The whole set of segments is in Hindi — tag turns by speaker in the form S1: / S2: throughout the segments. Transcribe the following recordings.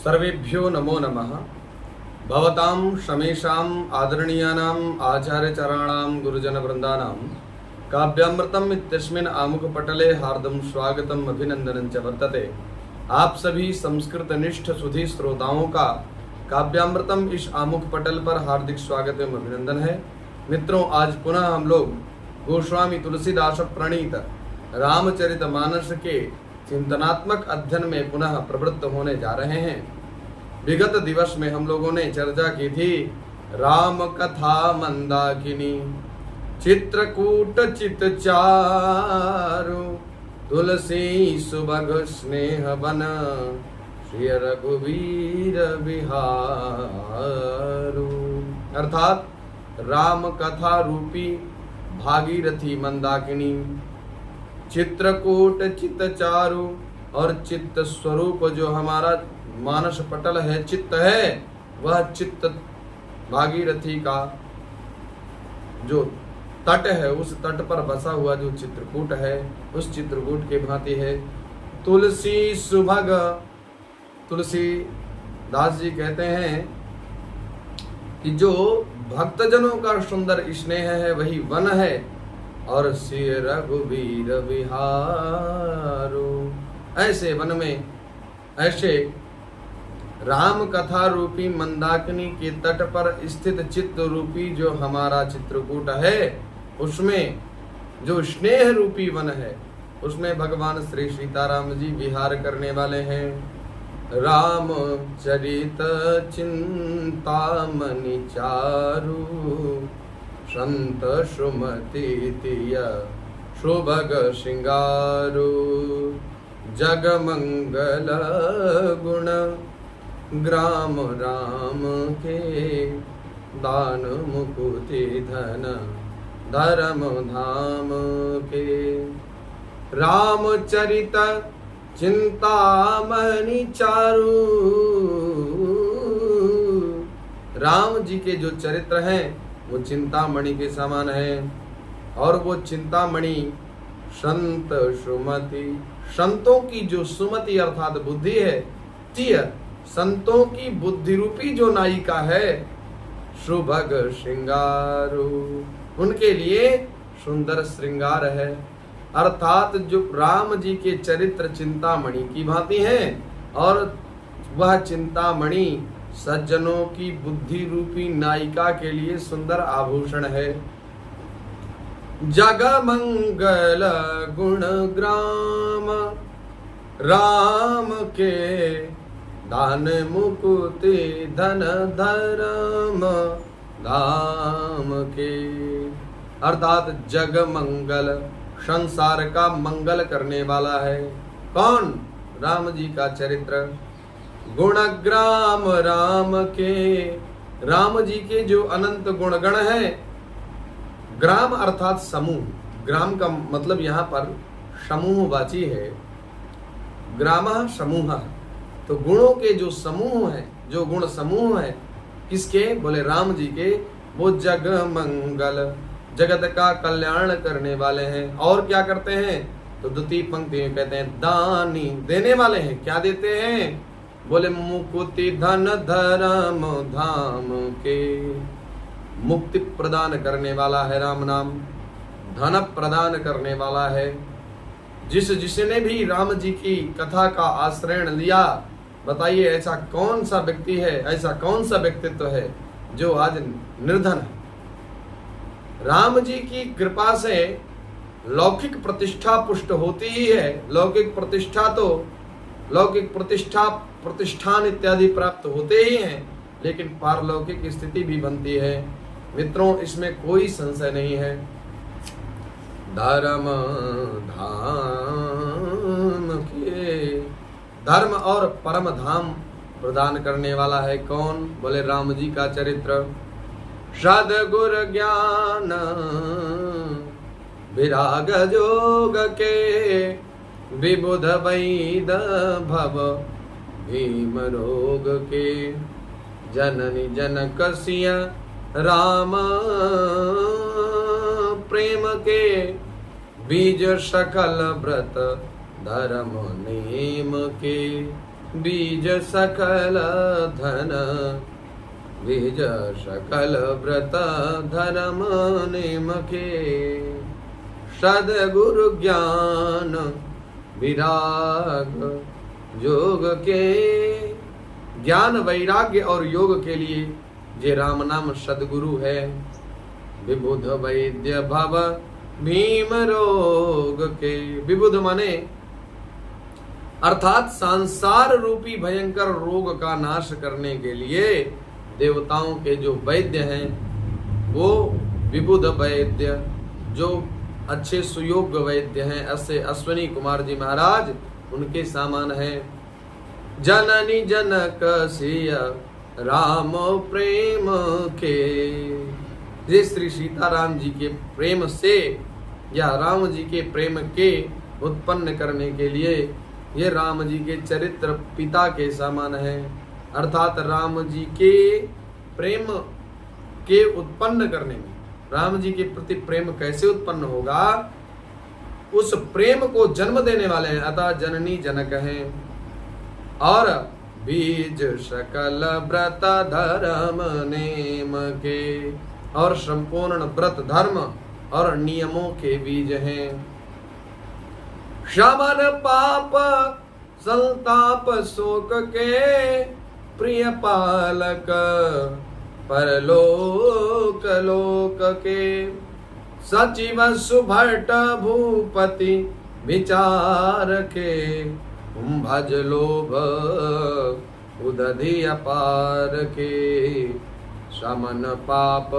S1: सर्वेभ्यो नमो नमः। भवतां शमेषाम् आदरणीयानाम् आचार्यचराणां गुरुजनवृन्दानां काव्यामृतम् इत्यस्मिन् आमुखपटले हार्दं स्वागतम् अभिनंदनं च वर्तते। आप सभी संस्कृतनिष्ठ सुधी श्रोताओं का काव्यामृतम इस आमुख पटल पर हार्दिक स्वागत एवं अभिनंदन है। मित्रों, आज पुनः हम लोग गोस्वामी तुलसीदास प्रणीत रामचरितमानस के चिंतनात्मक अध्ययन में पुनः प्रवृत्त होने जा रहे हैं। विगत दिवस में हम लोगों ने चर्चा की थी राम कथा मंदाकिनी चित्रकूट चित चारु तुलसी सुबग स्नेह वन श्री रघुवीर बिहारू। अर्थात राम कथा रूपी भागीरथी मंदाकिनी, चित्रकूट चित्त चारु और चित्त स्वरूप जो हमारा मानस पटल है, चित्त है, वह चित्त भागीरथी का जो तट है, उस तट पर बसा हुआ जो चित्रकूट है, उस चित्रकूट के भांति है। तुलसी सुभग, तुलसी दास जी कहते हैं कि जो भक्तजनों का सुंदर स्नेह है वही वन है, और श्री रघुवीर विहारो, ऐसे वन में, ऐसे राम कथा रूपी मंदाकिनी के तट पर स्थित चित्त रूपी जो हमारा चित्रकूट है, उसमें जो स्नेह रूपी वन है, उसमें भगवान श्री सीताराम जी विहार करने वाले हैं। राम चरित चिंतामणि चारु संत सुमति तिय सुभग श्रृंगारु जग मंगल गुण ग्राम राम के दान मुकुति धन धर्म धाम के। रामचरित चिंतामणि चारु, राम जी के जो चरित्र हैं वो चिंतामणि के समान है, और वो चिंतामणि संत सुमति, संतों की जो सुमति अर्थात बुद्धि है, तिय संतों की बुद्धि रूपी जो नायिका है, सुभग श्रृंगारु, उनके लिए सुंदर श्रृंगार है। अर्थात जो राम जी के चरित्र चिंतामणि की भांति हैं, और वह चिंतामणि सज्जनों की बुद्धि रूपी नायिका के लिए सुंदर आभूषण है। जग मंगल गुण ग्राम राम के दान मुकुति धन धर्म धाम के। अर्थात जग मंगल, संसार का मंगल करने वाला है कौन? राम जी का चरित्र। गुणग्राम राम के, राम जी के जो अनंत गुणगण हैं, ग्राम अर्थात समूह, ग्राम का मतलब यहाँ पर समूहवाची है, ग्राम समूह, तो गुणों के जो समूह है, जो गुण समूह है, किसके? बोले राम जी के। वो जग मंगल, जगत का कल्याण करने वाले हैं। और क्या करते हैं? तो द्वितीय पंक्ति में कहते हैं दानी, देने वाले हैं। क्या देते हैं? बोले मुकुति धन धर्म धाम के, मुक्ति प्रदान करने वाला है राम नाम, धन प्रदान करने वाला है। जिसने भी राम जी की कथा का आश्रय लिया, बताइए ऐसा कौन सा व्यक्ति है, ऐसा कौन सा व्यक्तित्व है जो आज निर्धन है? राम जी की कृपा से लौकिक प्रतिष्ठा पुष्ट होती ही है। लौकिक प्रतिष्ठा तो लौकिक प्रतिष्ठान इत्यादि प्राप्त होते ही हैं, लेकिन पारलौकिक स्थिति भी बनती है। मित्रों, इसमें कोई संशय नहीं है। धर्म धाम के, धर्म और परम धाम प्रदान करने वाला है कौन? बोले राम जी का चरित्र। सद्गुर ज्ञान विराग जोग के विबुध वैद भव भीम रोग के। जननी जनक सिया राम प्रेम के बीज सकल व्रत धर्म नेम के। बीज सकल धन बीज सकल व्रत धर्म नेम के सद्गुरु ज्ञान विराग योग के। ज्ञान वैराग्य और योग के लिए जे राम नाम सद्गुरु है। विबुध वैद्य भव भीम रोग के। विबुध माने अर्थात संसार रूपी भयंकर रोग का नाश करने के लिए देवताओं के जो वैद्य हैं वो विबुध वैद्य, जो अच्छे सुयोग्य वैद्य हैं, ऐसे अश्विनी कुमार जी महाराज उनके सामान हैं। जननी जनक सिया राम प्रेम के। ये श्री सीताराम जी के प्रेम से या राम जी के प्रेम के उत्पन्न करने के लिए ये राम जी के चरित्र पिता के समान है। अर्थात राम जी के प्रेम के उत्पन्न करने में, राम जी के प्रति प्रेम कैसे उत्पन्न होगा, उस प्रेम को जन्म देने वाले हैं। अतः जननी जनक हैं। और बीज सकल व्रत धर्म नेम के, और संपूर्ण व्रत धर्म और नियमों के बीज हैं। शमन पाप संताप शोक के प्रिय पालक परलोक लोक के। सचिव सुभट भूपति विचार के भज लोभ उदधि अपार के। शमन पाप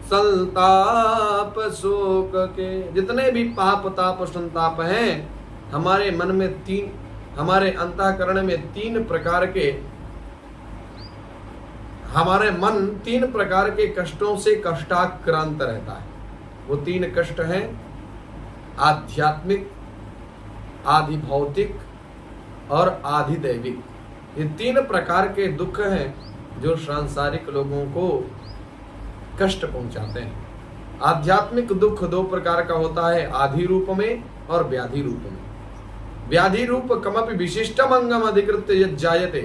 S1: संताप शोक के। जितने भी पाप ताप संताप हैं हमारे मन में तीन, हमारे अंतःकरण में तीन प्रकार के, हमारे मन तीन प्रकार के कष्टों से कष्टाक्रांत रहता है। वो तीन कष्ट हैं आध्यात्मिक, आधि भौतिक और आधि दैविक। ये तीन प्रकार के दुख हैं जो सांसारिक लोगों को कष्ट पहुंचाते हैं। आध्यात्मिक दुख दो प्रकार का होता है, आधि रूप में और व्याधि रूप में। व्याधि रूप कमपि विशिष्टम अंगम अधिकृत्य यत् जायते,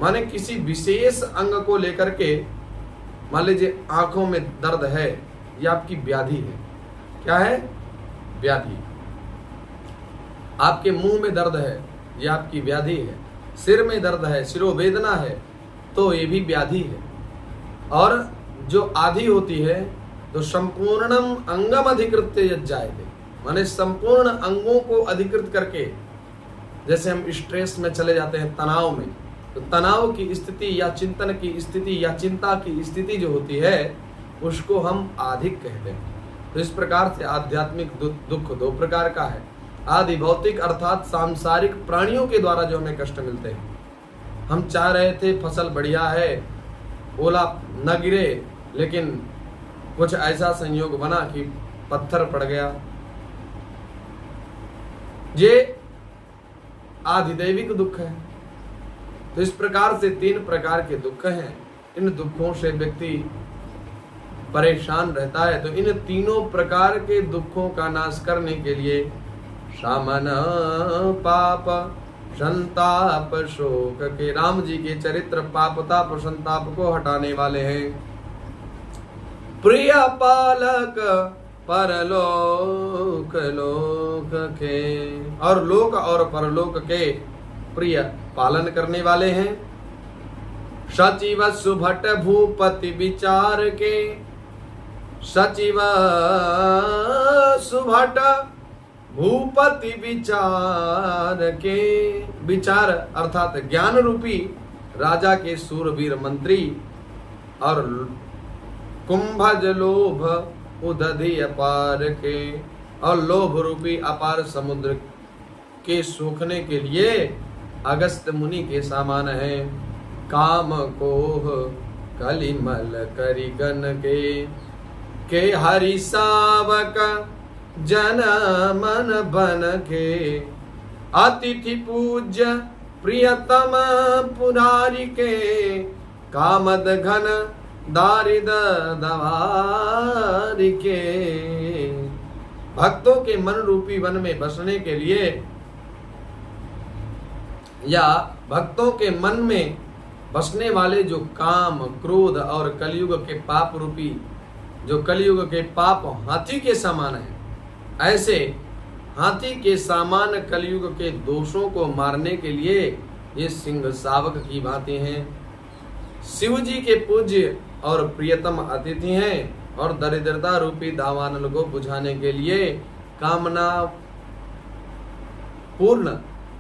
S1: माने किसी विशेष अंग को लेकर के, मान लीजिए आंखों में दर्द है, यह आपकी व्याधि है। क्या है? व्याधि। आपके मुंह में दर्द है, यह आपकी व्याधि है। सिर में दर्द है, शिरोवेदना है, तो ये भी व्याधि है। और जो आधि होती है तो संपूर्णम अंगम अधिकृत्य यत् जायते, माने संपूर्ण अंगों को अधिकृत करके, जैसे हम स्ट्रेस में चले जाते हैं, तनाव में, तो तनाव की स्थिति या चिंतन की स्थिति या चिंता की स्थिति जो होती है उसको हम आधिक कहते हैं। तो इस प्रकार से आध्यात्मिक दुख दो प्रकार का है। आदि भौतिक अर्थात सांसारिक प्राणियों के द्वारा जो हमें कष्ट मिलते हैं। हम चाह रहे थे फसल बढ़िया है, ओला न गिरे, लेकिन कुछ ऐसा संयोग बना कि पत्थर पड़ गया। ये आधिदैविक दुख है। तो इस प्रकार से तीन प्रकार के दुख हैं। इन दुखों से व्यक्ति परेशान रहता है। तो इन तीनों प्रकार के दुखों का नाश करने के लिए शमन पाप संताप शोक के, राम जी के चरित्र पाप ताप संताप को हटाने वाले हैं। प्रिय पालक परलोक लोक के, और लोक और परलोक के प्रिय पालन करने वाले हैं। सचिव सुभट भूपति विचार के, सचिव सुभट भूपति विचार के। विचार अर्थात ज्ञान रूपी राजा के सूरवीर मंत्री, और कुंभज लोभ उदधि अपार के, और लोभ रूपी अपार समुद्र के सूखने के लिए अगस्त मुनि के समान है। काम कोह कलिमल करिगन के हरि सावक जन मन बन के। अतिथि पूज्य प्रियतम पुरारी के, कामद घन दारिद दवारी के। भक्तों के मन रूपी वन में बसने के लिए या भक्तों के मन में बसने वाले जो काम, क्रोध और कलयुग के पाप रूपी, जो कलयुग के पाप हाथी के समान है, ऐसे हाथी के समान कलयुग के दोषों को मारने के लिए ये सिंह शावक की भांति हैं। शिव जी के पूज्य और प्रियतम अतिथि हैं और दरिद्रता रूपी दावानल को बुझाने के लिए कामना पूर्ण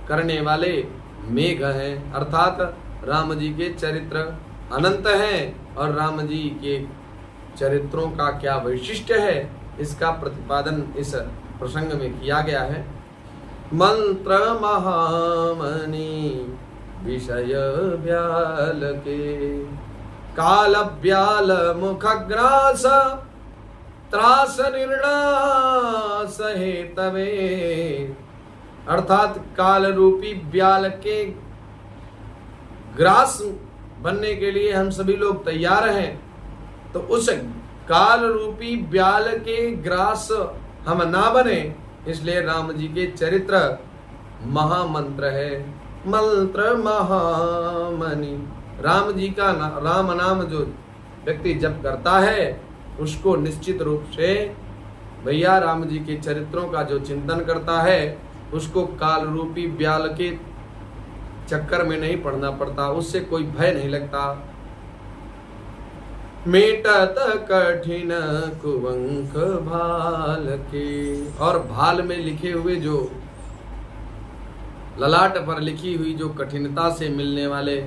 S1: करने वाले मेघ हैं। अर्थात राम जी के चरित्र अनंत हैं और राम जी के चरित्रों का क्या वैशिष्ट्य है, इसका प्रतिपादन इस प्रसंग में किया गया है। मंत्र महामणि विषय ब्याल के, काल ब्याल मुखग्रास त्रास निर्णास हेतवे। अर्थात काल रूपी ब्याल के ग्रास बनने के लिए हम सभी लोग तैयार हैं, तो उस काल रूपी ब्याल के ग्रास हम ना बने, इसलिए राम जी के चरित्र महामंत्र है। मंत्र महामणि, राम जी का राम नाम जो व्यक्ति जप करता है उसको निश्चित रूप से भैया राम जी के चरित्रों का जो चिंतन करता है उसको काल रूपी ब्याल के चक्कर में नहीं पड़ना पड़ता, उससे कोई भय नहीं लगता। मेटत कठिन कुवंक भाल के, और भाल में लिखे हुए जो ललाट पर लिखी हुई जो कठिनता से मिलने वाले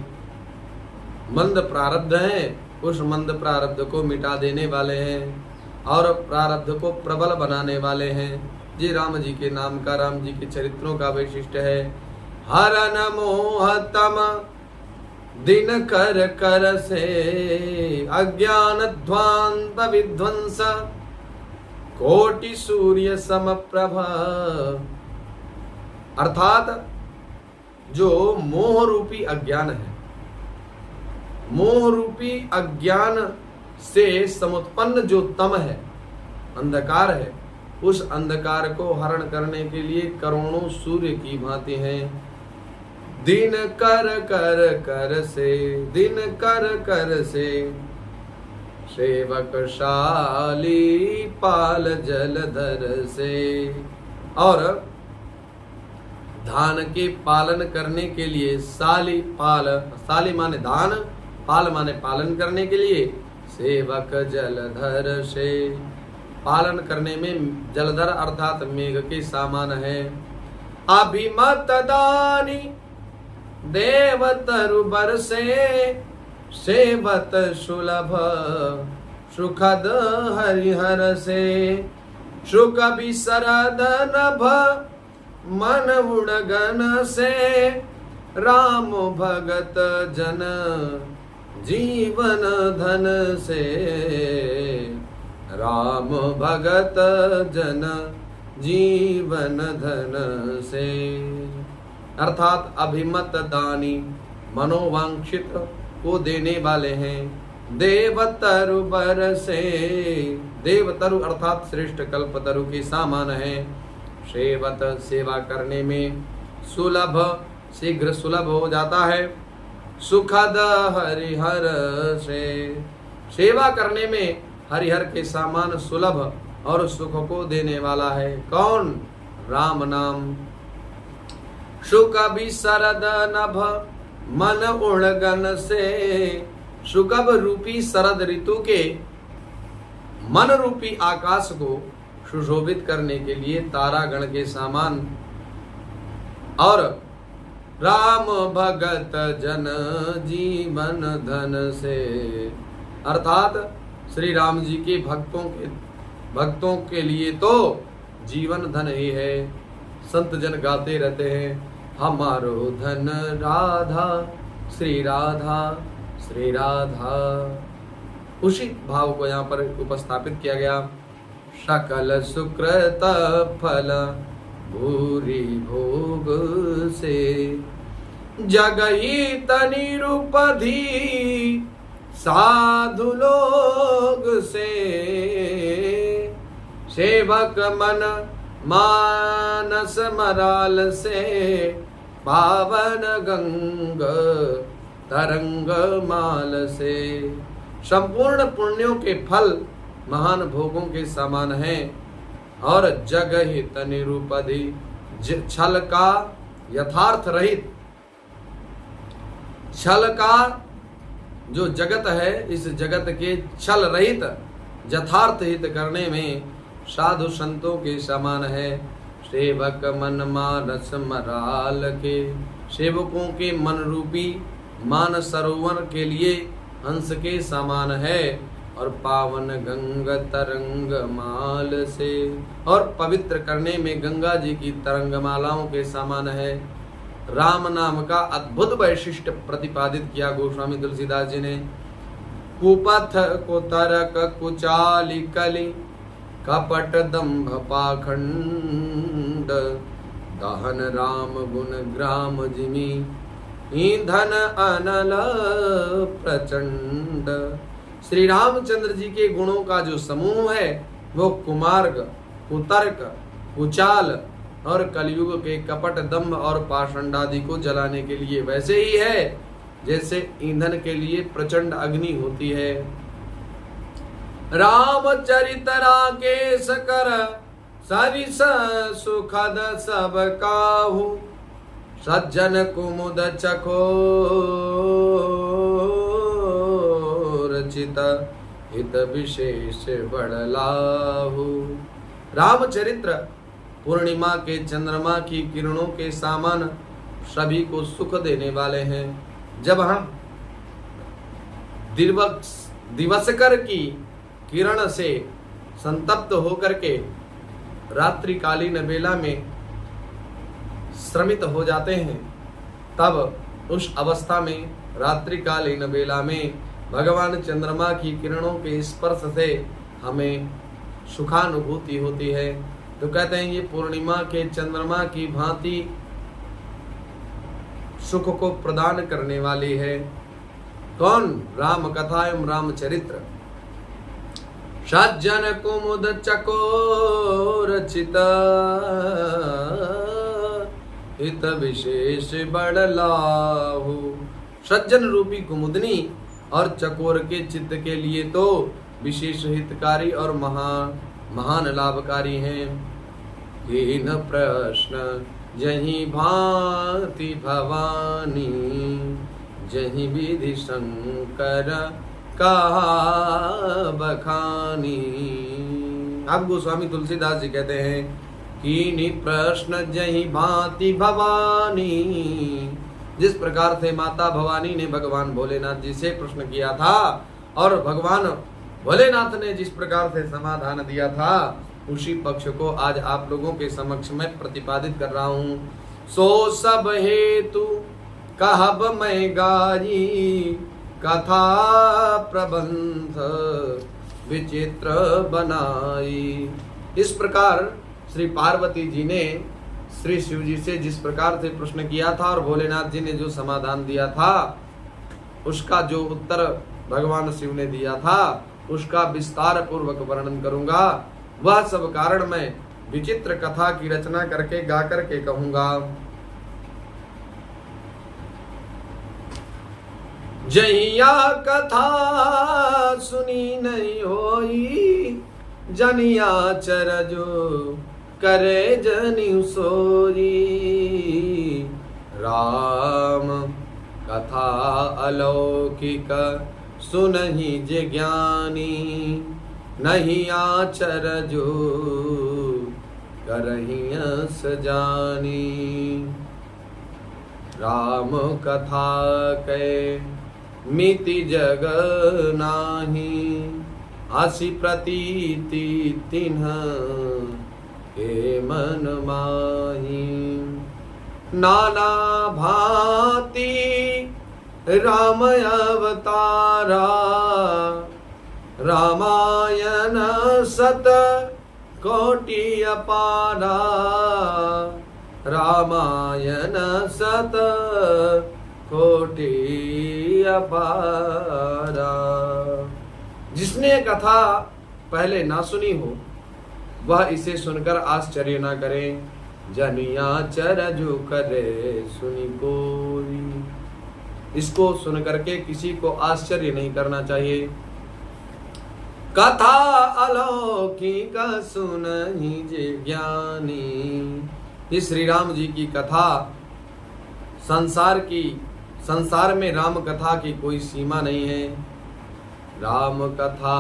S1: मंद प्रारब्ध हैं, उस मंद प्रारब्ध को मिटा देने वाले हैं और प्रारब्ध को प्रबल बनाने वाले हैं। जी राम जी के नाम का, राम जी के चरित्रों का वैशिष्ट्य है। हरन मोहतम दिन कर कर से, अज्ञान ध्वांत विध्वंस कोटि सूर्य समप्रभा। अर्थात जो मोह रूपी अज्ञान है, मोह रूपी अज्ञान से समुत्पन्न जो तम है, अंधकार है, उस अंधकार को हरण करने के लिए करोड़ों सूर्य की भांति हैं। दिन कर कर कर से, दिन कर कर से सेवक शाली पाल जलधर से। और धान के पालन करने के लिए साली पाल, साली माने धान, पाल माने पालन करने के लिए, सेवक जलधर से, पालन करने में जलधर अर्थात मेघ के समान है। अभिमत दानी देवतरु बरसे, सेवत सुलभ सुखद हरिहर से। सुख भी सरद नभ मन उड़गन से, राम भगत जन जीवन धन से। राम भगत जन जीवन धन से। अर्थात अभिमत दानी, मनोवांक्षित को देने वाले हैं। देवतरु बरसे, देवतरु अर्थात श्रेष्ठ कल्पतरु के समान है। सेवत सेवा करने में, सुलभ शीघ्र सुलभ हो जाता है। सुखद हरिहर से, सेवा करने में हरिहर के समान सुलभ और सुख को देने वाला है। कौन? राम नाम। सुख भी शरद नभ मन उड़गन से, सुकभ रूपी शरद ऋतु के मन रूपी आकाश को सुशोभित करने के लिए तारागण के समान। और राम भगत जन जीवन धन से, अर्थात श्री राम जी के भक्तों के लिए तो जीवन धन ही है। संत जन गाते रहते हैं, हमारो धन राधा श्री राधा श्री राधा। उसी भाव को यहाँ पर उपस्थापित किया गया। सकल सुकृत फल भूरी भोग से, जगही तनि रूपधी साधु लोग से। सेवक मन मानस मराल से, पावन गंग तरंग माल से। संपूर्ण पुण्यों के फल महान भोगों के समान हैं और जग हित निरूपधि छल का यथार्थ रहित, छल का जो जगत है इस जगत के छल रहित यथार्थ हित करने में साधु संतों के समान है। सेवक मन मानस मराल के, सेवकों के मन रूपी मान सरोवर के लिए हंस के समान है और पावन गंग तरंग माल से, और पवित्र करने में गंगा जी की तरंगमालाओं के समान है। राम नाम का अद्भुत वैशिष्ट प्रतिपादित किया गोस्वामी तुलसीदास जी ने। कुपथ कुतरक कुचाली कली कपट दंभ पाखंड, दहन राम गुण ग्राम जिमी ईंधन अनल प्रचंड। श्री रामचंद्र जी के गुणों का जो समूह है वो कुमार्ग, कुतर्क, कुचाल और कलयुग के कपट दंभ और पाषंड आदि को जलाने के लिए वैसे ही है जैसे ईंधन के लिए प्रचंड अग्नि होती है। रामचरित राकेश कर सरिस सुखद सब काहू, सज्जन कुमुद चकोर चित हित विशेष बड़लाहू। रामचरित्र पूर्णिमा के चंद्रमा की किरणों के समान सभी को सुख देने वाले हैं। जब हम दिवसकर की किरण से संतप्त होकर के रात्रिकालीन बेला में श्रमित हो जाते हैं, तब उस अवस्था में रात्रिकालीन बेला में भगवान चंद्रमा की किरणों के स्पर्श से हमें सुखानुभूति होती है। तो कहते हैं ये पूर्णिमा के चंद्रमा की भांति सुख को प्रदान करने वाली है। कौन? राम कथा एवं रामचरित्र। सज्जन कुमुद चकोर चित हित विशेष बड़लाहू। सज्जन रूपी कुमुदनी और चकोर के चित्त के लिए तो विशेष हितकारी और महान लाभकारी हैं। तीन प्रश्न जहीं भांति भवानी, जहीं विधि शंकर कहा बखानी। अब गोस्वामी तुलसीदास जी कहते हैं कि प्रश्न जहीं भांति भवानी, जिस प्रकार से माता भवानी ने भगवान भोलेनाथ जी से प्रश्न किया था और भगवान भोलेनाथ ने जिस प्रकार से समाधान दिया था, उसी पक्ष को आज आप लोगों के समक्ष में प्रतिपादित कर रहा हूं। सो सब हेतु कहब मैं गाई, कथा प्रबंध विचित्र बनाई। इस प्रकार श्री पार्वती जी ने श्री शिव जी से जिस प्रकार से प्रश्न किया था और भोलेनाथ जी ने जो समाधान दिया था, उसका जो उत्तर भगवान शिव ने दिया था, उसका विस्तार पूर्वक वर्णन करूंगा। वह सब कारण मैं विचित्र कथा की रचना करके गा करके कहूंगा। जहिया कथा सुनी नहीं होई, जनिया चरजो करे जनि सोरी। राम कथा अलौकिक सुनहि जे ज्ञानी, नहीं आचर जो करहिं अस जानी। राम कथा के मिति जग नाही, हसी प्रतीति तिन्ह के मन माही। नाना भांति राम अवतारा, रामायण सत कोटि अपारा। रामायण सत कोटि अपारा। जिसने कथा पहले ना सुनी हो वह इसे सुनकर आश्चर्य ना करे। जनिया चरजु करे सुनी कोई। इसको सुन करके किसी को आश्चर्य नहीं करना चाहिए। कथा अलौकिक सुनहि जे ज्ञानी। इस श्री राम जी की कथा संसार में राम कथा की कोई सीमा नहीं है। राम कथा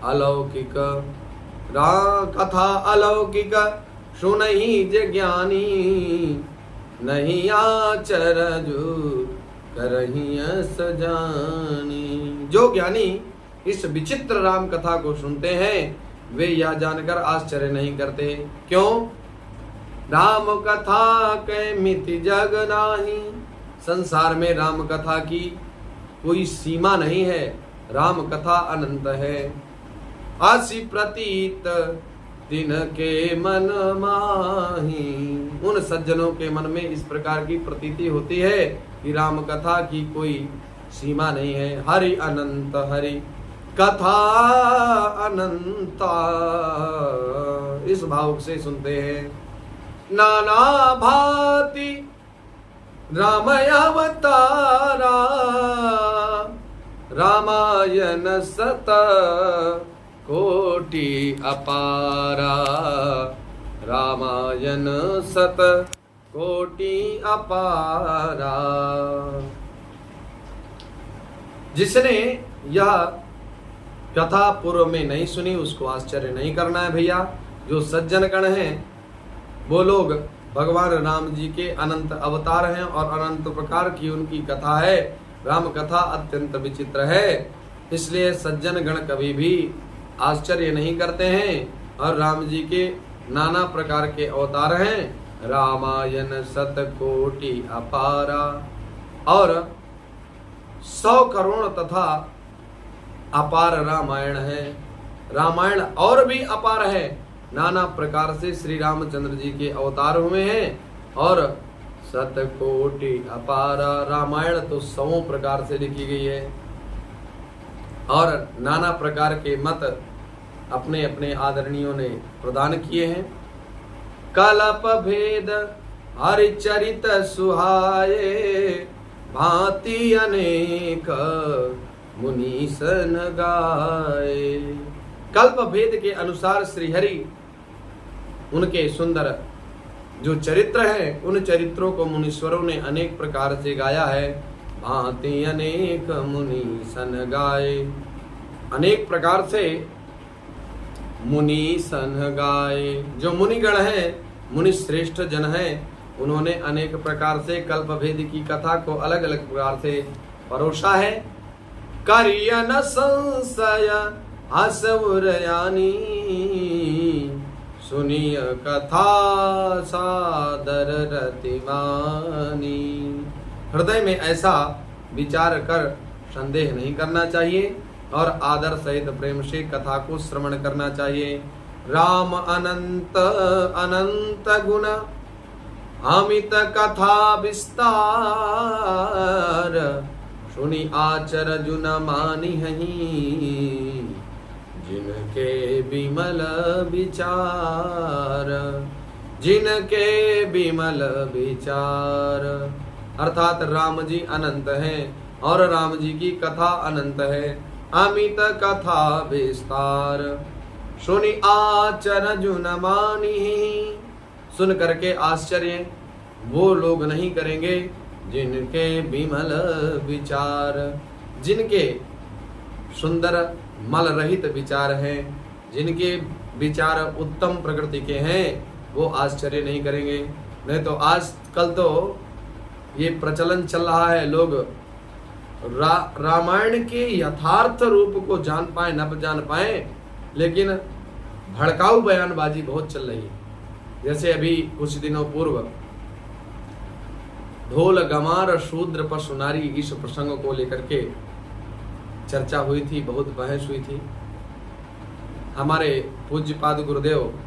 S1: अलौकिक, कथा अलौकिक सुनहि जे ज्ञानी। नहीं आचरजु करहि अस जानी। जो ज्ञानी इस विचित्र राम कथा को सुनते हैं वे यह जानकर आश्चर्य नहीं करते। क्यों? राम कथा के मिति जग नाही। संसार में राम कथा की कोई सीमा नहीं है। राम कथा अनंत है। आसी प्रतीत दिन के मन माही। उन सज्जनों के मन में इस प्रकार की प्रतीति होती है कि राम कथा की कोई सीमा नहीं है। हरि अनंत हरि कथा अनंता। इस भाव से सुनते हैं। नाना भांति राम अवतारा। रामायण सत कोटि अपारा। रामायण सत कोटि अपारा। जिसने यह कथा पूर्व में नहीं सुनी उसको आश्चर्य नहीं करना है भैया। जो सज्जन गण हैं वो लोग भगवान राम जी के अनंत अवतार हैं और अनंत प्रकार की उनकी कथा है। राम कथा अत्यंत विचित्र है। इसलिए सज्जन गण कभी भी आश्चर्य नहीं करते हैं। और राम जी के नाना प्रकार के अवतार हैं। रामायण सत कोटि अपारा। और 100 करोड़ तथा अपार रामायण है। रामायण और भी अपार है। नाना प्रकार से श्री रामचंद्र जी के अवतार हुए हैं। और सतकोटि अपारा। रामायण तो 100 प्रकार से लिखी गई है। और नाना प्रकार के मत अपने अपने आदरणीयों ने प्रदान किए हैं। कलप भेद हरिचरित सुहाए। भांति अनेक मुनीसन गाए। कल्प भेद के अनुसार श्री हरि उनके सुंदर जो चरित्र हैं उन चरित्रों को मुनीश्वरों ने अनेक प्रकार से गाया है। भांति अनेक मुनीसन गाए। अनेक प्रकार से मुनीसन गाए। जो मुनिगण हैं, मुनि श्रेष्ठ जन हैं, उन्होंने अनेक प्रकार से कल्प भेद की कथा को अलग अलग प्रकार से परोसा है। करियन संशय हसुरयानी। सुनिय कथा सादर रतिमानी। हृदय में ऐसा विचार कर संदेह नहीं करना चाहिए और आदर सहित प्रेम से कथा को श्रवण करना चाहिए। राम अनंत अनंत गुण अमित कथा विस्तार। सुनि आचर जुन मानी हहीं। जिनके विमल विचार। जिनके विमल विचार। अर्थात राम जी अनंत हैं और राम जी की कथा अनंत है। अमित कथा विस्तार। सुनि आचर जुन मानी। सुन करके आश्चर्य वो लोग नहीं करेंगे जिनके विमल विचार। जिनके सुंदर मल रहित विचार हैं, जिनके विचार उत्तम प्रकृति के हैं, वो आश्चर्य नहीं करेंगे। नहीं तो आजकल तो ये प्रचलन चल रहा है, लोग रामायण के यथार्थ रूप को जान पाए न जान पाए, लेकिन भड़काऊ बयानबाजी बहुत चल रही है। जैसे अभी कुछ दिनों पूर्व ढोल गमार शूद्र पशु नारी इस प्रसंग को लेकर के चर्चा हुई थी, बहुत बहस हुई थी। हमारे पूज्यपाद गुरुदेव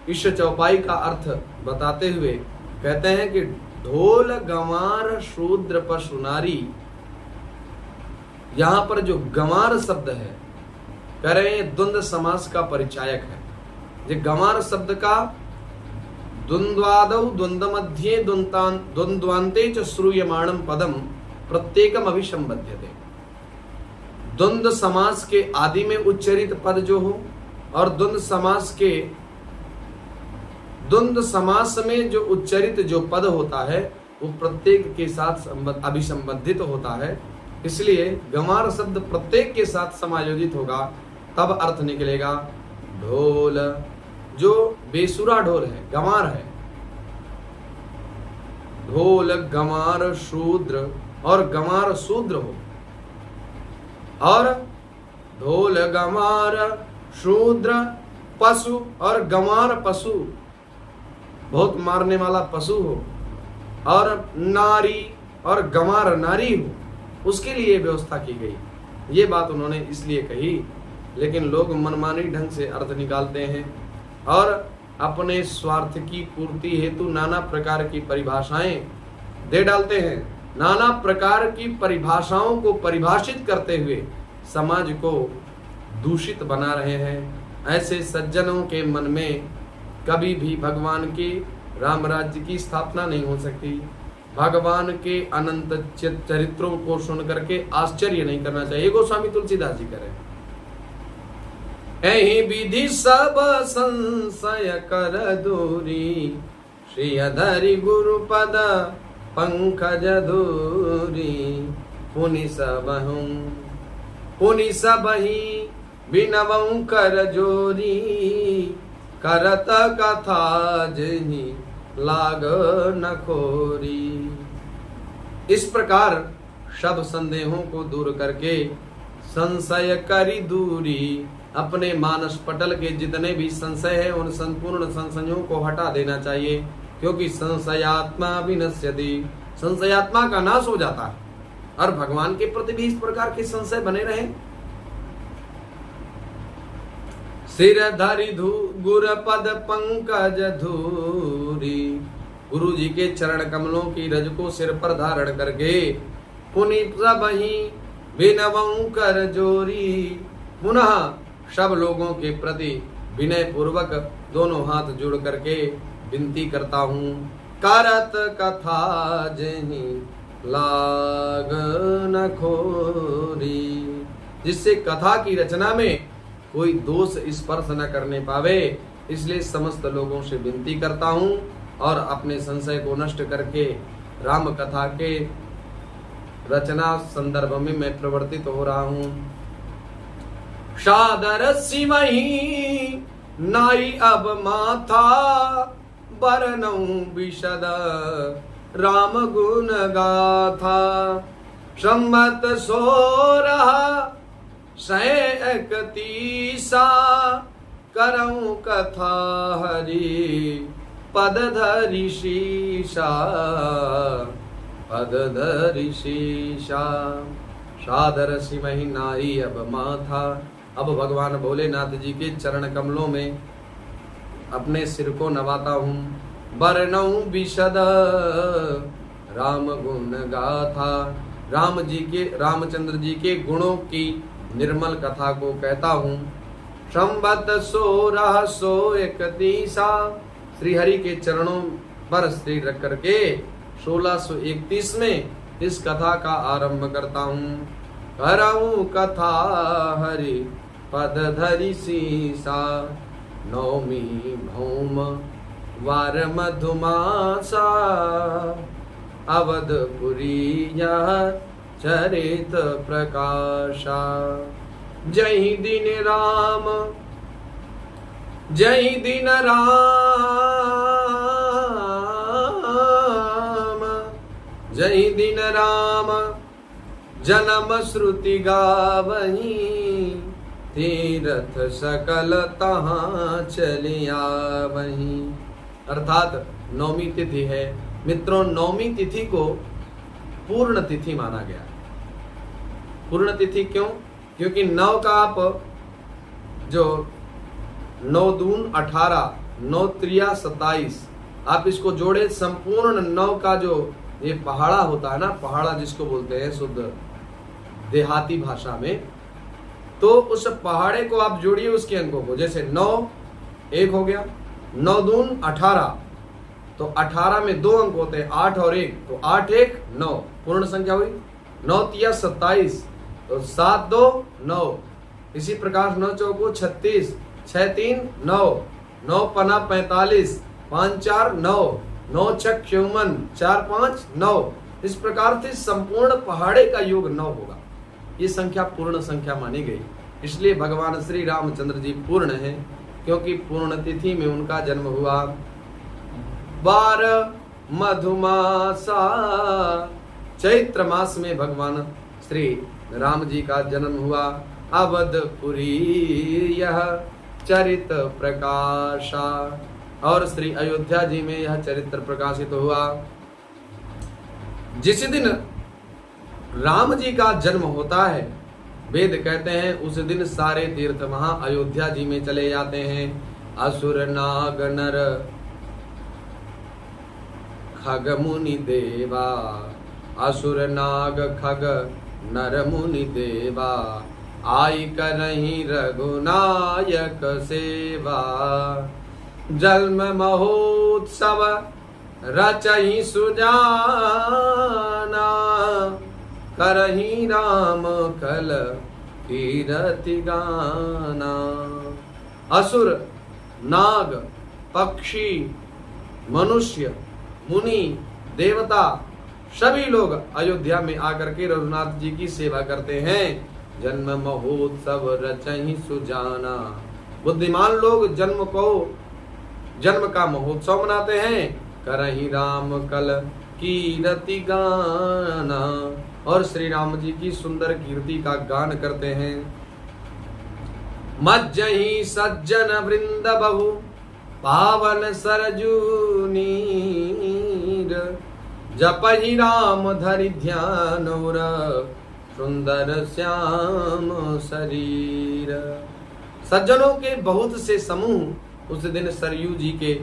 S1: इस चौपाई का अर्थ बताते हुए कहते हैं कि ढोल गमार शूद्र पशु नारी, यहां पर जो गमार शब्द है कह रहे हैं द्वंद्व समास का परिचायक है। ये गमार शब्द का द्वंद्वादौ द्वंद्वमध्ये द्वंद्वान्ते च श्रूयमाणं पदम प्रत्येकम अभिसंबध्यते। द्वंद्व समास के आदि में उच्चरित पद जो हो और द्वंद्व समास में जो उच्चरित जो पद होता है वो प्रत्येक के साथ अभिसंबंधित होता है, इसलिए गंवार शब्द प्रत्येक के साथ समायोजित होगा, तब अर्थ निकलेगा। ढोल जो बेसुरा ढोल है, गंवार है, ढोल गंवार शूद्र और गंवार शूद्र हो, और ढोल गंवार शूद्र पशु और गंवार पशु बहुत मारने वाला पशु हो, और नारी और गंवार नारी हो, उसके लिए व्यवस्था की गई। ये बात उन्होंने इसलिए कही, लेकिन लोग मनमानी ढंग से अर्थ निकालते हैं और अपने स्वार्थ की पूर्ति हेतु नाना प्रकार की परिभाषाएं दे डालते हैं। नाना प्रकार की परिभाषाओं को परिभाषित करते हुए समाज को दूषित बना रहे हैं। ऐसे सज्जनों के मन में कभी भी भगवान के राम राज्य की स्थापना नहीं हो सकती। भगवान के अनंत चरित्रों को सुन करके आश्चर्य नहीं करना चाहिए। गोस्वामी तुलसीदास जी करें, एहि विधि सब संशय कर दूरी, श्री धरि गुरु पद पंकज धूरी, पुनि सबहि बिनवं कर जोरी, करत कथा जहि लाग न खोरी। इस प्रकार सब संदेहों को दूर करके संशय करी दूरी, अपने मानस पटल के जितने भी संशय है उन संपूर्ण संशयों को हटा देना चाहिए, क्योंकि संशयात्मा विनश्यति, संशयात्मा का नाश हो जाता है। और भगवान के प्रति भी इस प्रकार के संशय बने रहे। सिर धरि गुर पद पंकज धूरी, गुरु जी के चरण कमलों की रज को सिर पर धारण करके पुनि सबहि बिनवं कर जोरी, पुनः सब लोगों के प्रति विनय पूर्वक दोनों हाथ जोड़ करके विनती करता हूँ। करत कथा जहि लाग न खोरी, जिससे कथा की रचना में कोई दोष स्पर्श न करने पावे। इसलिए समस्त लोगों से विनती करता हूँ और अपने संशय को नष्ट करके राम कथा के रचना संदर्भ में मैं प्रवर्तित हो रहा हूँ। सादर सिमहि नाई अब माथा, बरनऊ विशद राम गुण गाथा, संमत 16 31 करऊं कथा हरि पद धरि शीशा, पद धरि शीशा। सादर सिमहि नाई अब माथा, अब भगवान भोलेनाथ जी के चरण कमलों में अपने सिर को नवाता हूँ। बरनऊ विशद राम गुण गाथा, रामचंद्र जी के गुणों की निर्मल कथा को कहता हूँ। संवत 1631 श्री हरि के चरणों पर श्री रख करके 1631 में इस कथा का आरंभ करता हूँ। करऊं कथा हरि पद धरि शीसा, नौमी भौम वार मधुमासा, अवधपुरी चरित प्रकाशा। जय दिन राम, जय दिन राम, जय दिन राम, जन्म श्रुति गावही, तीर्थ सकल तहाँ चलिया वही। अर्थात नौमी तिथि है मित्रों। नौमी तिथि को पूर्ण तिथि माना गया। पूर्ण तिथि क्यों? क्योंकि 9 का आप जो 9 दून 18, 9 त्रिया 27, आप इसको जोड़े संपूर्ण 9 का जो ये पहाड़ा होता है ना, पहाड़ा जिसको बोलते हैं शुद्ध देहाती भाषा में, तो उस पहाड़े को आप जोड़िए उसके अंकों को। जैसे 9 1 हो गया, 9 दून 18, तो 18 में 2 अंक होते हैं, 8 और 1, तो 8 1 9 पूर्ण संख्या हुई। 9 तिया 27, तो 7 2 9। इसी प्रकार 9 चौको 36, 6 3 9, 9 पना 45, 5 4 9, 9 छक 54, 4 5 9। इस प्रकार से संपूर्ण पहाड़े का योग 9 होगा। ये संख्या पूर्ण संख्या मानी गई, इसलिए भगवान श्री रामचंद्र जी पूर्ण हैं, क्योंकि पूर्ण तिथि में उनका जन्म हुआ। 12 मधुमासा, चैत्र मास में भगवान श्री राम जी का जन्म हुआ। अवधपुरी यह चरित प्रकाशा, और श्री अयोध्या जी में यह चरित्र प्रकाशित हुआ। जिस दिन राम जी का जन्म होता है, वेद कहते हैं उस दिन सारे तीर्थ वहां अयोध्या जी में चले जाते हैं। असुर नाग नर खग मुनि देवा, असुर नाग खग नर मुनि देवा, आई करहीं रघुनायक सेवा। जन्म महोत्सव रचहि सुजाना, करहीं राम कल कीरति गाना। असुर नाग पक्षी मनुष्य मुनि देवता सभी लोग अयोध्या में आकर के रघुनाथ जी की सेवा करते हैं। जन्म महोत्सव रचहि सुजाना, बुद्धिमान लोग जन्म का महोत्सव मनाते हैं। करहीं राम कल कीरति गाना, और श्री राम जी की सुंदर कीर्ति का गान करते हैं। मज्जहि सज्जन वृंद बहु पावन सरजू नीर, जपहि राम धरि ध्यान उर, सुंदर श्याम शरीर। सज्जनों के बहुत से समूह उस दिन सरयू जी के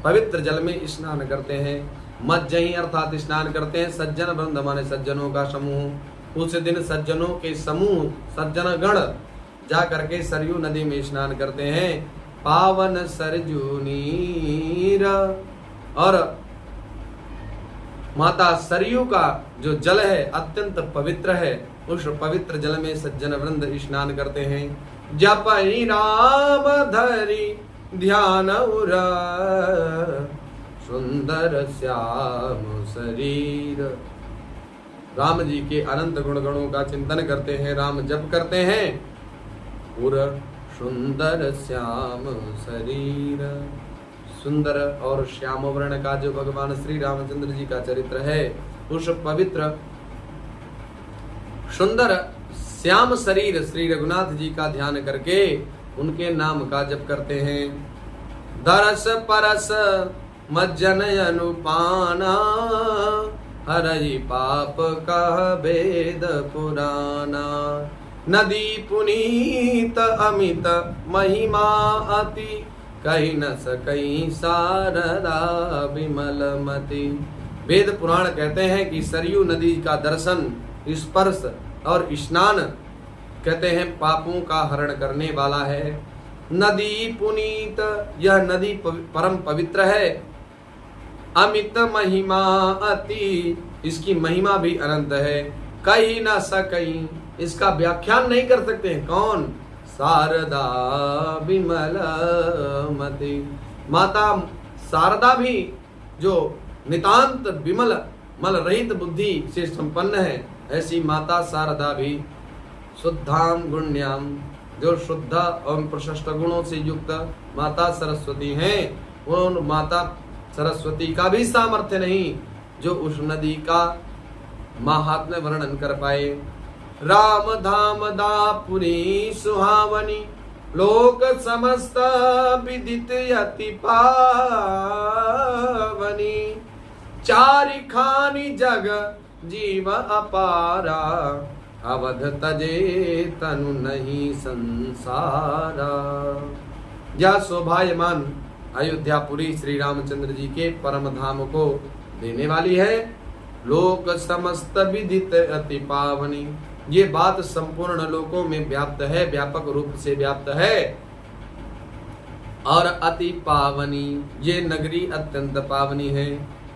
S1: पवित्र जल में स्नान करते हैं। मज्जहि अर्थात स्नान करते हैं। सज्जन वृंद माने सज्जनों का समूह। उस दिन सज्जनों के समूह सज्जन गण जा करके सरयू नदी में स्नान करते हैं। पावन सरजू नीर, और माता सरयू का जो जल है अत्यंत पवित्र है। उस पवित्र जल में सज्जन वृंद स्नान करते हैं। जपहि राम धरि ध्यान उर, सुंदर श्याम शरीर। राम जी के अनंत गुणगणों का चिंतन करते हैं, राम जप करते हैं। उर सुंदर श्याम शरीर, सुंदर और श्याम वर्ण का जो भगवान श्री रामचंद्र जी का चरित्र है, उस पवित्र सुंदर श्याम शरीर श्री रघुनाथ जी का ध्यान करके उनके नाम का जप करते हैं। दरस परस मज्जन अनुपाना, हरहि पाप कह वेद पुराना। नदी पुनीत अमित महिमा अति, कही न सकई शारदा विमल मति। वेद पुराण कहते हैं कि सरयू नदी का दर्शन, स्पर्श और स्नान कहते हैं पापों का हरण करने वाला है। नदी पुनीत, यह नदी परम पवित्र है। अमित महिमा अति, इसकी महिमा भी अनंत है। कही न सकई, इसका व्याख्यान नहीं कर सकते। कौन? शारदा विमल मति, माता शारदा भी जो नितांत विमल मल रहित बुद्धि से संपन्न है, ऐसी माता शारदा भी शुद्धाम गुण्याम, जो शुद्ध एवं प्रशस्त गुणों से युक्त माता सरस्वती हैं। उन माता सरस्वती का भी सामर्थ्य नहीं जो उस नदी का महात्म्य वर्णन कर पाए। राम धाम दापुरी सुहावनी, लोक समस्त विदित यति पावनी। चारि खानी जग जीव अपारा, अवध तजे तनु नहीं संसारा। यह शोभायमान अयोध्यापुरी श्री रामचंद्र जी के परम धाम को देने वाली है। लोक समस्त विदित अति पावनी, ये बात संपूर्ण लोकों में व्याप्त है, व्यापक रूप से व्याप्त है। और अति पावनी, ये नगरी अत्यंत पावनी है।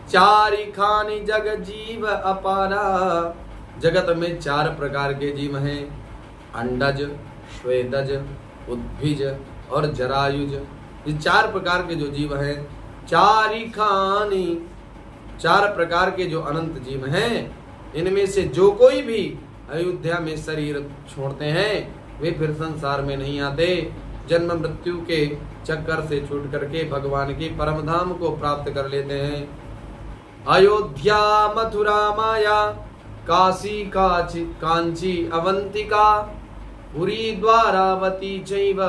S1: चारि खानी जग जीव अपारा, जगत में 4 प्रकार के जीव हैं, अंडज, श्वेदज, उद्भिज और जरायुज। ये 4 प्रकार के जो जीव हैं, चारि खानी, 4 प्रकार के जो अनंत जीव हैं, इनमें से जो कोई भी अयोध्या में शरीर छोड़ते हैं वे फिर संसार में नहीं आते, जन्म मृत्यु के चक्कर से छूट करके भगवान के परम धाम को प्राप्त कर लेते हैं। अयोध्या मथुरा माया, काशी कांची अवंतिका, पुरी द्वारावती चैव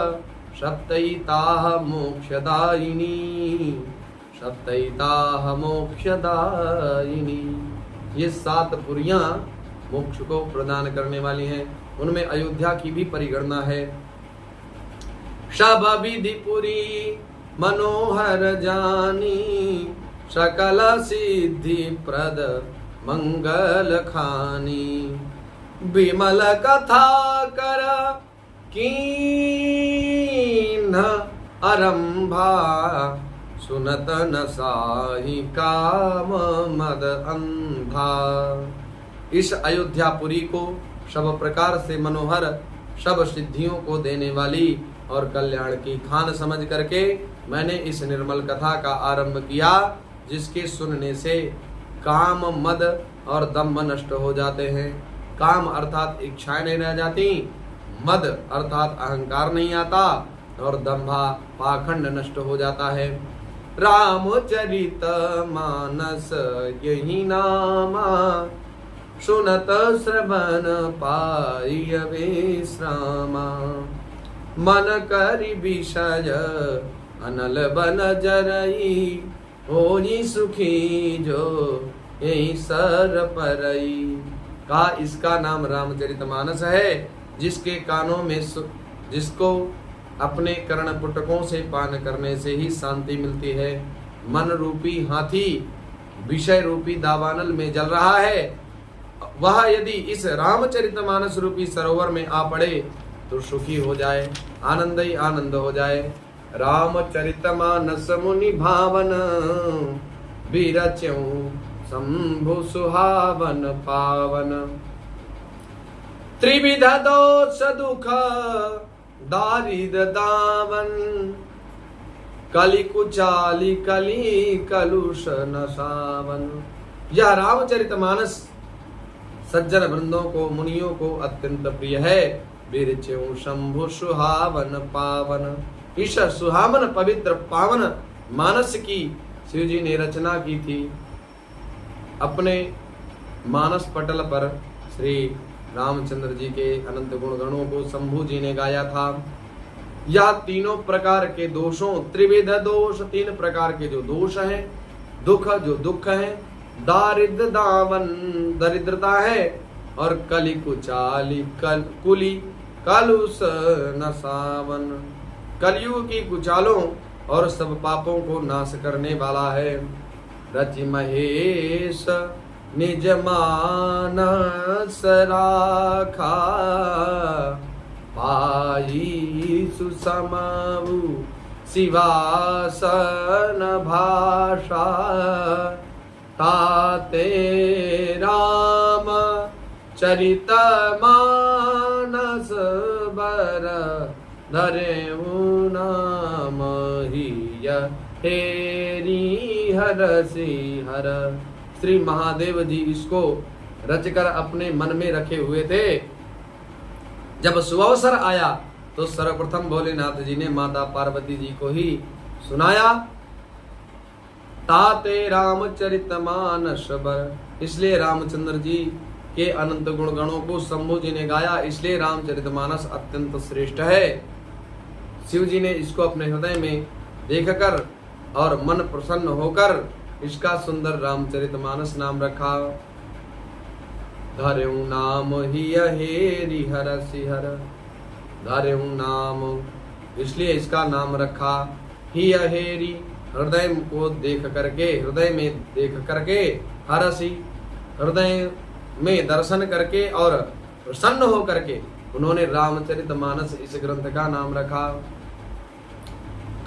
S1: सप्तैताः मोक्षदायिनी, सप्तैताः मोक्षदायिनी। ये 7 पुरियां मोक्ष को प्रदान करने वाली हैं, उनमें अयोध्या की भी परिगणना है। शब विधिपुरी मनोहर जानी, सकल सिद्धि प्रद मंगल खानी, विमल कथा कर कीन आरंभा, सुनत न साहि काम मद अंधा। इस अयोध्यापुरी को सब प्रकार से मनोहर, सब सिद्धियों को देने वाली और कल्याण की खान समझ करके मैंने इस निर्मल कथा का आरंभ किया, जिसके सुनने से काम, मद और दम्भ नष्ट हो जाते हैं। काम अर्थात इच्छाएं नहीं रह जाती, मद अर्थात अहंकार नहीं आता और दम्भा पाखंड नष्ट हो जाता है। रामचरित मानस यही नामा, सुनत श्रवण पाई विश्रामा, मन करि विषय अनल बन जरई, होई सुखी जो यही सर परई। कहा इसका नाम रामचरितमानस है, जिसके कानों में जिसको अपने कर्ण पुटकों से पान करने से ही शांति मिलती है। मन रूपी हाथी विषय रूपी दावानल में जल रहा है, वह यदि इस रामचरितमानस रूपी सरोवर में आ पड़े तो सुखी हो जाए, आनंद ही आनंद हो जाए। रामचरितमानस मुनि भावन, बिरच्यौ शंभु सुहावन पावन। त्रिविध दोष दुख दारिद्र दावन, कलि कुचाली कली कलुष नसावन। यह रामचरितमानस सज्जन वृंदों को, मुनियों को अत्यंत प्रिय है। बिरच्यौ शंभु सुहावन पावन। इस सुहावन पवित्र पावन मानस की शिव जी ने रचना की थी। अपने मानस पटल पर श्री रामचंद्र जी के अनंत गुणगणों को शंभु जी ने गाया था। यह तीनों प्रकार के दोषों, त्रिविध दोष, 3 प्रकार के जो दोष हैं, दुख जो दुख है, दारिद्र दावन दरिद्रता है, और कलि कुचाली कुली कलुष नसावन, कलयुग की कुचालों और सब पापों को नाश करने वाला है। रचि महेश निज मानस राखा, पाई सुसमु शिवासन भाषा, ताते राम चरित मानस बर, धरेऊ नाम हिय हेरी हरसि हर। श्री महादेव जी इसको रचकर अपने मन में रखे हुए थे। जब सुअवसर आया तो सर्वप्रथम भोलेनाथ जी ने माता पार्वती जी को ही सुनाया। ताते रामचरितमानस बर, इसलिए रामचंद्र जी के अनंत गुणगणों को शंभु जी ने गाया, इसलिए रामचरितमानस अत्यंत श्रेष्ठ है। शिव जी ने इसको अपने हृदय में देखकर और मन प्रसन्न होकर इसका सुंदर रामचरितमानस नाम रखा। धरेऊ नाम हिय हेरि हरसि हर, धरेऊ नाम, इसलिए इसका नाम रखा। हिय हेरि, हृदय को देख करके, हृदय में देख करके, हरसि, हृदय में दर्शन करके और प्रसन्न हो करके उन्होंने रामचरितमानस इस ग्रंथ का नाम रखा।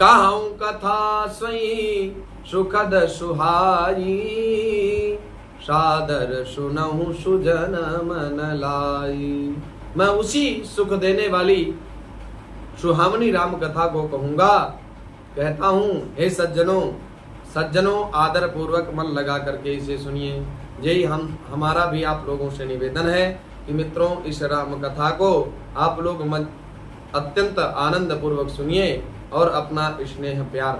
S1: कहूँ कथा स्वई सुखद सुहाई, सादर सुनहु सुजन मन लाई। मैं उसी सुख देने वाली सुहावनी राम कथा को कहूंगा। कहता हूँ हे सज्जनों आदर पूर्वक मन लगा करके इसे सुनिए। यही हमारा भी आप लोगों से निवेदन है कि मित्रों इस राम कथा को आप लोग अत्यंत आनंद पूर्वक सुनिए और अपना स्नेह प्यार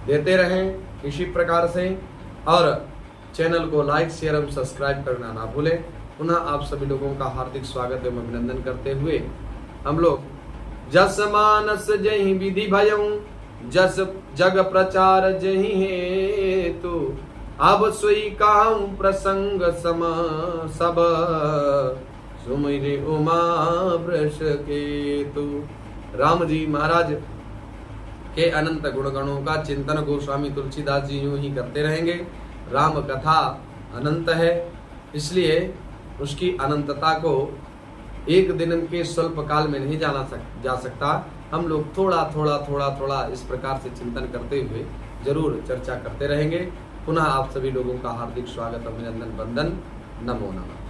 S1: देते रहें इसी प्रकार से। और चैनल को लाइक शेयर एवं सब्सक्राइब करना ना भूलें। पुनः आप सभी लोगों का हार्दिक स्वागत एवं अभिनंदन करते हुए हम लोग जस मानस जहि विधि भयऊं, जस जग प्रचार जहि हेतु, अब सोई कहूं प्रसंग सम सब, सुमिरि उमा वृष केतु। राम जी महाराज के अनंत गुणगणों का चिंतन गोस्वामी तुलसीदास जी यूं ही करते रहेंगे। राम कथा अनंत है, इसलिए उसकी अनंतता को एक दिन के स्वल्प काल में नहीं जा सकता। हम लोग थोड़ा इस प्रकार से चिंतन करते हुए जरूर चर्चा करते रहेंगे। पुनः आप सभी लोगों का हार्दिक स्वागत, अभिनंदन, वंदन, नमो नमः।